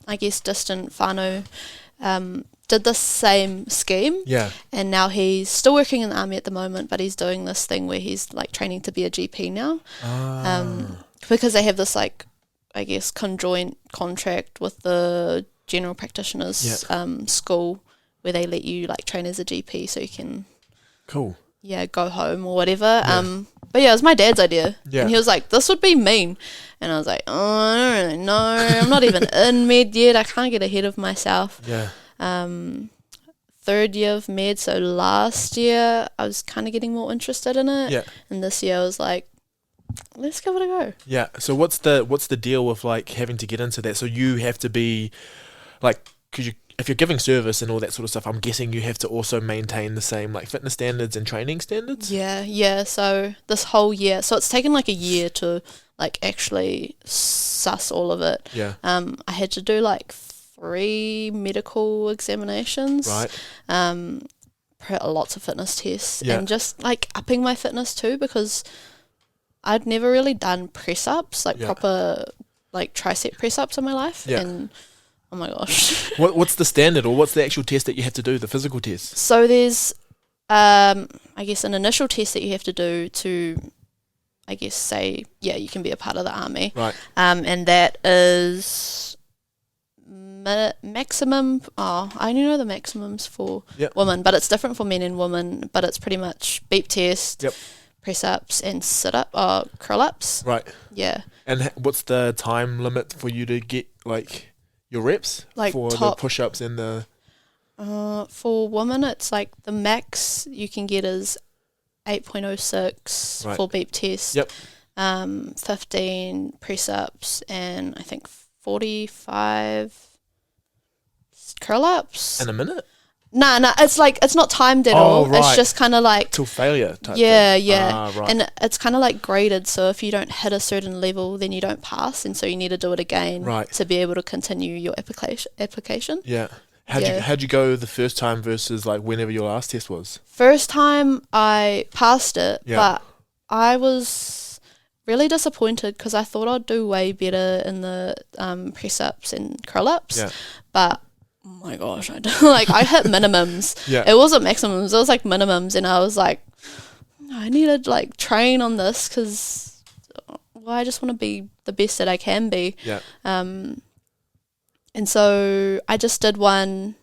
I guess, distant whānau did the same scheme. Yeah. And now he's still working in the army at the moment, but he's doing this thing where he's like training to be a GP now. Because they have this like, I guess, conjoint contract with the general practitioners school where they let you like train as a GP so you can go home or whatever. But yeah, it was my dad's idea. And he was like, this would be mean. And I was like, oh, I don't really know. I'm not even in med yet. I can't get ahead of myself. Yeah. Third year of med, so last year I was kind of getting more interested in it. Yeah. And this year I was like, let's give it a go. Yeah. So what's the deal with like having to get into that? So you have to be like, if you're giving service and all that sort of stuff, I'm guessing you have to also maintain the same like fitness standards and training standards? Yeah. So this whole year, so it's taken like a year to like actually suss all of it. Yeah. I had to do like 3 medical examinations. Right. Lots of fitness tests. And just like upping my fitness too, because I'd never really done press ups, like proper like tricep press ups in my life. Yeah. And oh my gosh. What's the standard, or what's the actual test that you have to do, the physical test? So there's, I guess, an initial test that you have to do to, I guess, say, you can be a part of the army. Right. And that is maximum, I only know the maximums for women, but it's different for men and women, but it's pretty much beep test, press ups and curl ups. Right. Yeah. And what's the time limit for you to get like your reps, like for the push-ups and the... for women, it's like the max you can get is 8.06 for beep test. 15 press-ups and I think 45 curl-ups. In a minute? Nah, it's like, it's not timed at all. Right. It's just kind of like... Till failure type thing. Right. And it's kind of like graded, so if you don't hit a certain level, then you don't pass, and so you need to do it again to be able to continue your application. Yeah. How'd you go the first time versus like whenever your last test was? First time I passed it, but I was really disappointed because I thought I'd do way better in the press-ups and curl-ups, but... oh my gosh, I hit minimums. It wasn't maximums, it was like minimums, and I was like, I need to like train on this because I just want to be the best that I can be. And so I just did one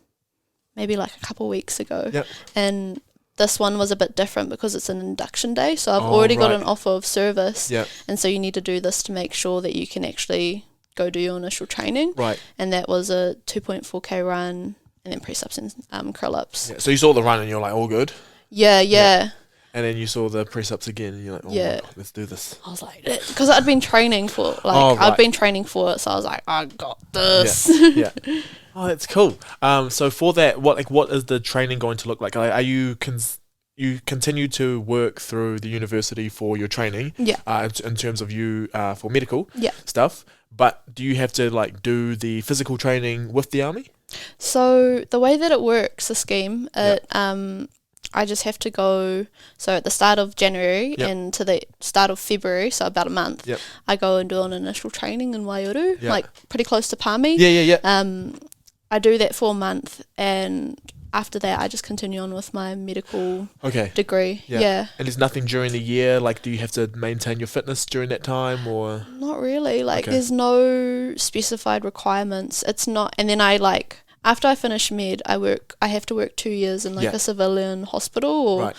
maybe like a couple weeks ago, and this one was a bit different because it's an induction day, so I've already got an offer of service, and so you need to do this to make sure that you can actually go do your initial training. Right. And that was a 2.4k run and then press ups and curl ups. Yeah. So you saw the run and you're like, all good? Yeah. And then you saw the press ups again and you're like, oh, let's do this. I was like, because I'd been training for I'd been training for it, so I was like, I got this. Yeah. Oh, that's cool. So for that, what is the training going to look like? Are you you continue to work through the university for your training? Yeah. In terms of you for medical stuff. But do you have to like do the physical training with the army? So the way that it works, the scheme, I just have to go. So at the start of January and to the start of February, so about a month, I go and do an initial training in Waiuru, like pretty close to Palmy. I do that for a month, and after that I just continue on with my medical degree. And there's nothing during the year, like do you have to maintain your fitness during that time, or not really, like there's no specified requirements. It's not. And then I like, after I finish med, I have to work 2 years in like a civilian hospital, or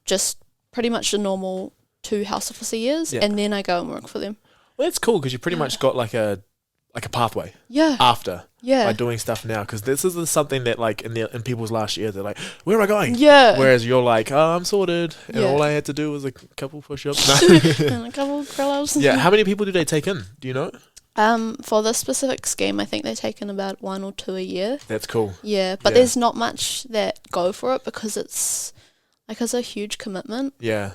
just pretty much the normal 2 house officer years, and then I go and work for them. Well, that's cool because you pretty much got like a pathway after by doing stuff now, because this is something that like in people's last year they're like, where am I going? Whereas you're like, oh, I'm sorted, and all I had to do was a couple push-ups and a couple of curls. How many people do they take in, do you know? For this specific scheme, I think they take in about 1 or 2 a year. That's cool. But there's not much that go for it because it's a huge commitment. I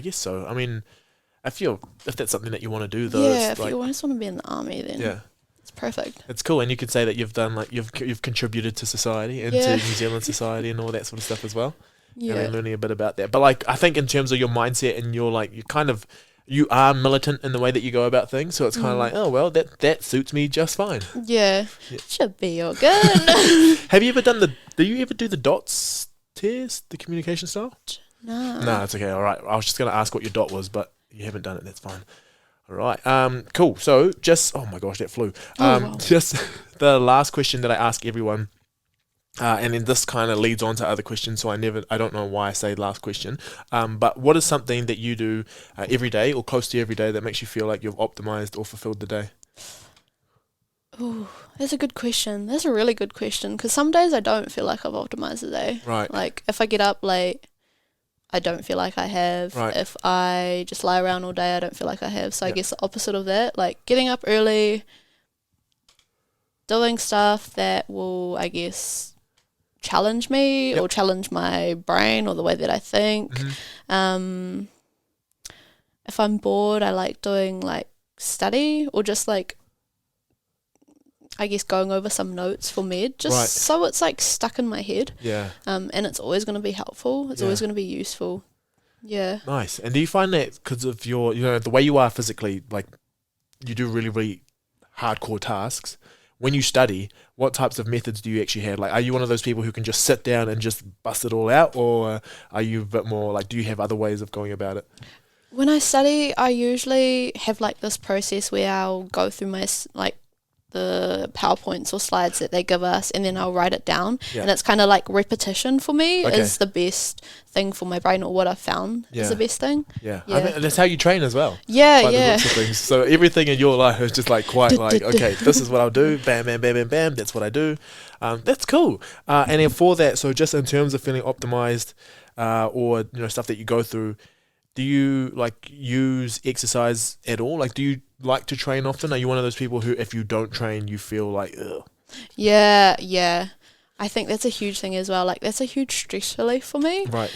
guess so. I mean, I feel if that's something that you want to do, though, if you always want to be in the army, then it's perfect. It's cool, and you could say that you've done like you've contributed to society and to New Zealand society and all that sort of stuff as well. And then learning a bit about that. But like, I think in terms of your mindset and your like, you are militant in the way that you go about things, so it's kind of like, oh well, that suits me just fine. Should be all good. Have you ever do you ever do the DOTS test, the communication style? No, it's okay. All right, I was just going to ask what your DOT was, but you haven't done it. That's fine. All right. Cool. So oh my gosh, that flew. Just the last question that I ask everyone, and then this kind of leads on to other questions. So I don't know why I say last question. But what is something that you do every day or close to every day that makes you feel like you've optimized or fulfilled the day? Oh, that's a good question. That's a really good question, because some days I don't feel like I've optimized the day. Right. Like if I get up late, I don't feel like I have. Right. If I just lie around all day, I don't feel like I have. So I guess the opposite of that, like getting up early, doing stuff that will, I guess, challenge me or challenge my brain or the way that I think. If I'm bored, I like doing like study or just like, I guess, going over some notes for med, just so it's like stuck in my head. And it's always going to be helpful. It's always going to be useful. Nice. And do you find that because of your, the way you are physically, like you do really, really hardcore tasks, when you study, what types of methods do you actually have? Like, are you one of those people who can just sit down and just bust it all out, or are you a bit more like, do you have other ways of going about it? When I study, I usually have like this process where I'll go through my the PowerPoints or slides that they give us, and then I'll write it down. And it's kind of like repetition for me is the best thing for my brain, or what I've found is the best thing. I mean, that's how you train as well. By the looks of things. So everything in your life is just like quite like, okay, this is what I'll do. Bam, bam, bam, bam, bam. That's what I do. That's cool. And then for that, so just in terms of feeling optimized, or stuff that you go through, do you like use exercise at all? Like, do you like to train often? Are you one of those people who, if you don't train, you feel like, ugh? Yeah. I think that's a huge thing as well. Like, that's a huge stress relief for me. Right.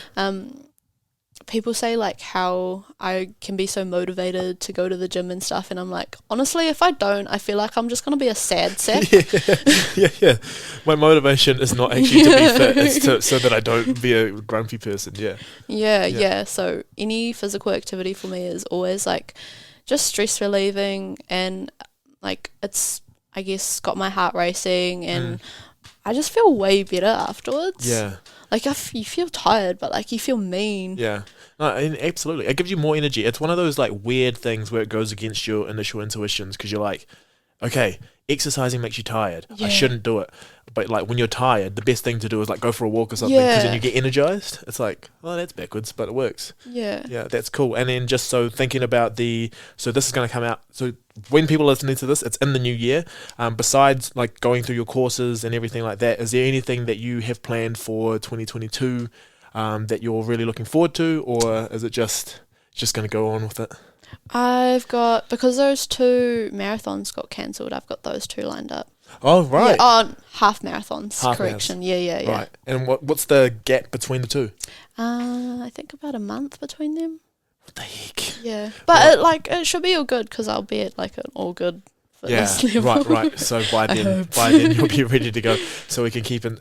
People say like how I can be so motivated to go to the gym and stuff, and I'm like, honestly, if I don't, I feel like I'm just gonna be a sad sack. Yeah. My motivation is not actually to be fit; it's so that I don't be a grumpy person. Yeah. So any physical activity for me is always like just stress relieving, and like it's, I guess, got my heart racing, and I just feel way better afterwards. Yeah. Like, you feel tired, but, like, you feel mean. Yeah. No, absolutely. It gives you more energy. It's one of those, like, weird things where it goes against your initial intuitions, because you're like, okay, exercising makes you tired. I shouldn't do it. But, like, when you're tired, the best thing to do is, like, go for a walk or something, because then you get energized. It's like, oh, that's backwards, but it works. Yeah, that's cool. And then just so thinking about so this is going to come out, so when people are listening to this, it's in the new year. Besides, like, going through your courses and everything like that, is there anything that you have planned for 2022 that you're really looking forward to, or is it just going to go on with it? I've got, because those 2 marathons got cancelled, I've got those 2 lined up. Oh, right. Half marathons, correction. Yeah. Right. And what's the gap between the 2? I think about a month between them. What the heck? Yeah. But it should be all good, because I'll be at like an all good fitness level. Right. So by then you'll be ready to go. So we can keep in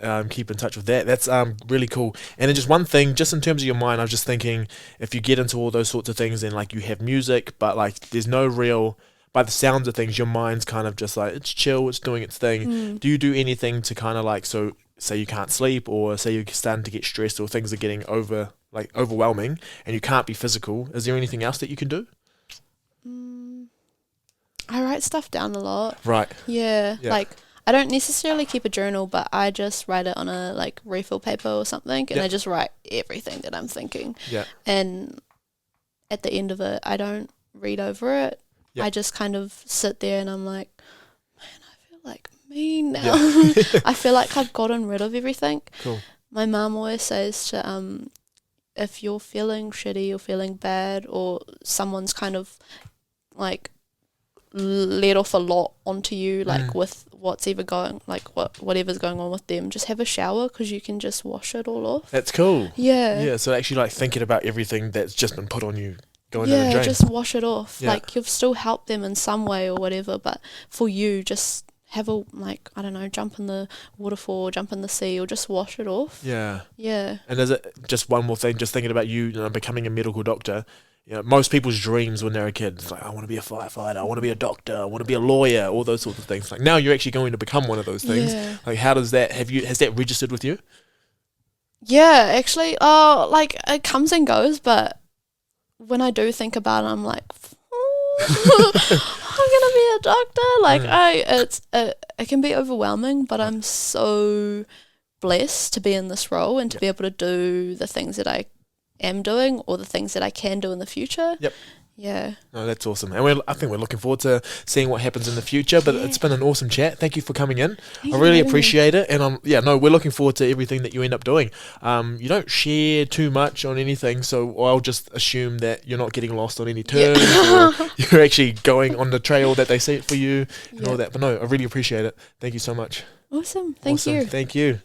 touch with that. That's really cool. And then just one thing, just in terms of your mind, I was just thinking, if you get into all those sorts of things, then like you have music, but like there's no real. By the sounds of things, your mind's kind of just like it's chill, it's doing its thing. Do you do anything to kind of like so? Say you can't sleep, or say you're starting to get stressed, or things are getting overwhelming, and you can't be physical. Is there anything else that you can do? I write stuff down a lot. Right. Yeah. Like I don't necessarily keep a journal, but I just write it on a like refill paper or something, and I just write everything that I'm thinking. Yeah. And at the end of it, I don't read over it. Yep. I just kind of sit there and I'm like, man, I feel like me now. Yeah. I feel like I've gotten rid of everything. Cool. My mum always says to if you're feeling shitty or feeling bad, or someone's kind of like let off a lot onto you, like with what's ever going, like whatever's going on with them, just have a shower, because you can just wash it all off. That's cool. Yeah. So actually like thinking about everything that's just been put on you. Going down the drain. Just wash it off. Yeah. Like you've still helped them in some way or whatever, but for you, just have a I don't know, jump in the waterfall, jump in the sea, or just wash it off. Yeah. And is it just one more thing? Just thinking about you becoming a medical doctor. Most people's dreams when they're a kid, it's like, I want to be a firefighter, I want to be a doctor, I want to be a lawyer, all those sorts of things. Like now you're actually going to become one of those things. Yeah. Like how does that has that registered with you? Yeah, actually, like it comes and goes, but when I do think about it, I'm like, I'm gonna be a doctor. Like it can be overwhelming, but I'm so blessed to be in this role and to be able to do the things that I am doing, or the things that I can do in the future. Yep. Yeah. No, that's awesome. And I think we're looking forward to seeing what happens in the future, but it's been an awesome chat. Thank you for coming in. I really appreciate it. And we're looking forward to everything that you end up doing. You don't share too much on anything, so I'll just assume that you're not getting lost on any turns, or you're actually going on the trail that they set for you and all that. But no, I really appreciate it. Thank you so much. Awesome. Thank you. Thank you.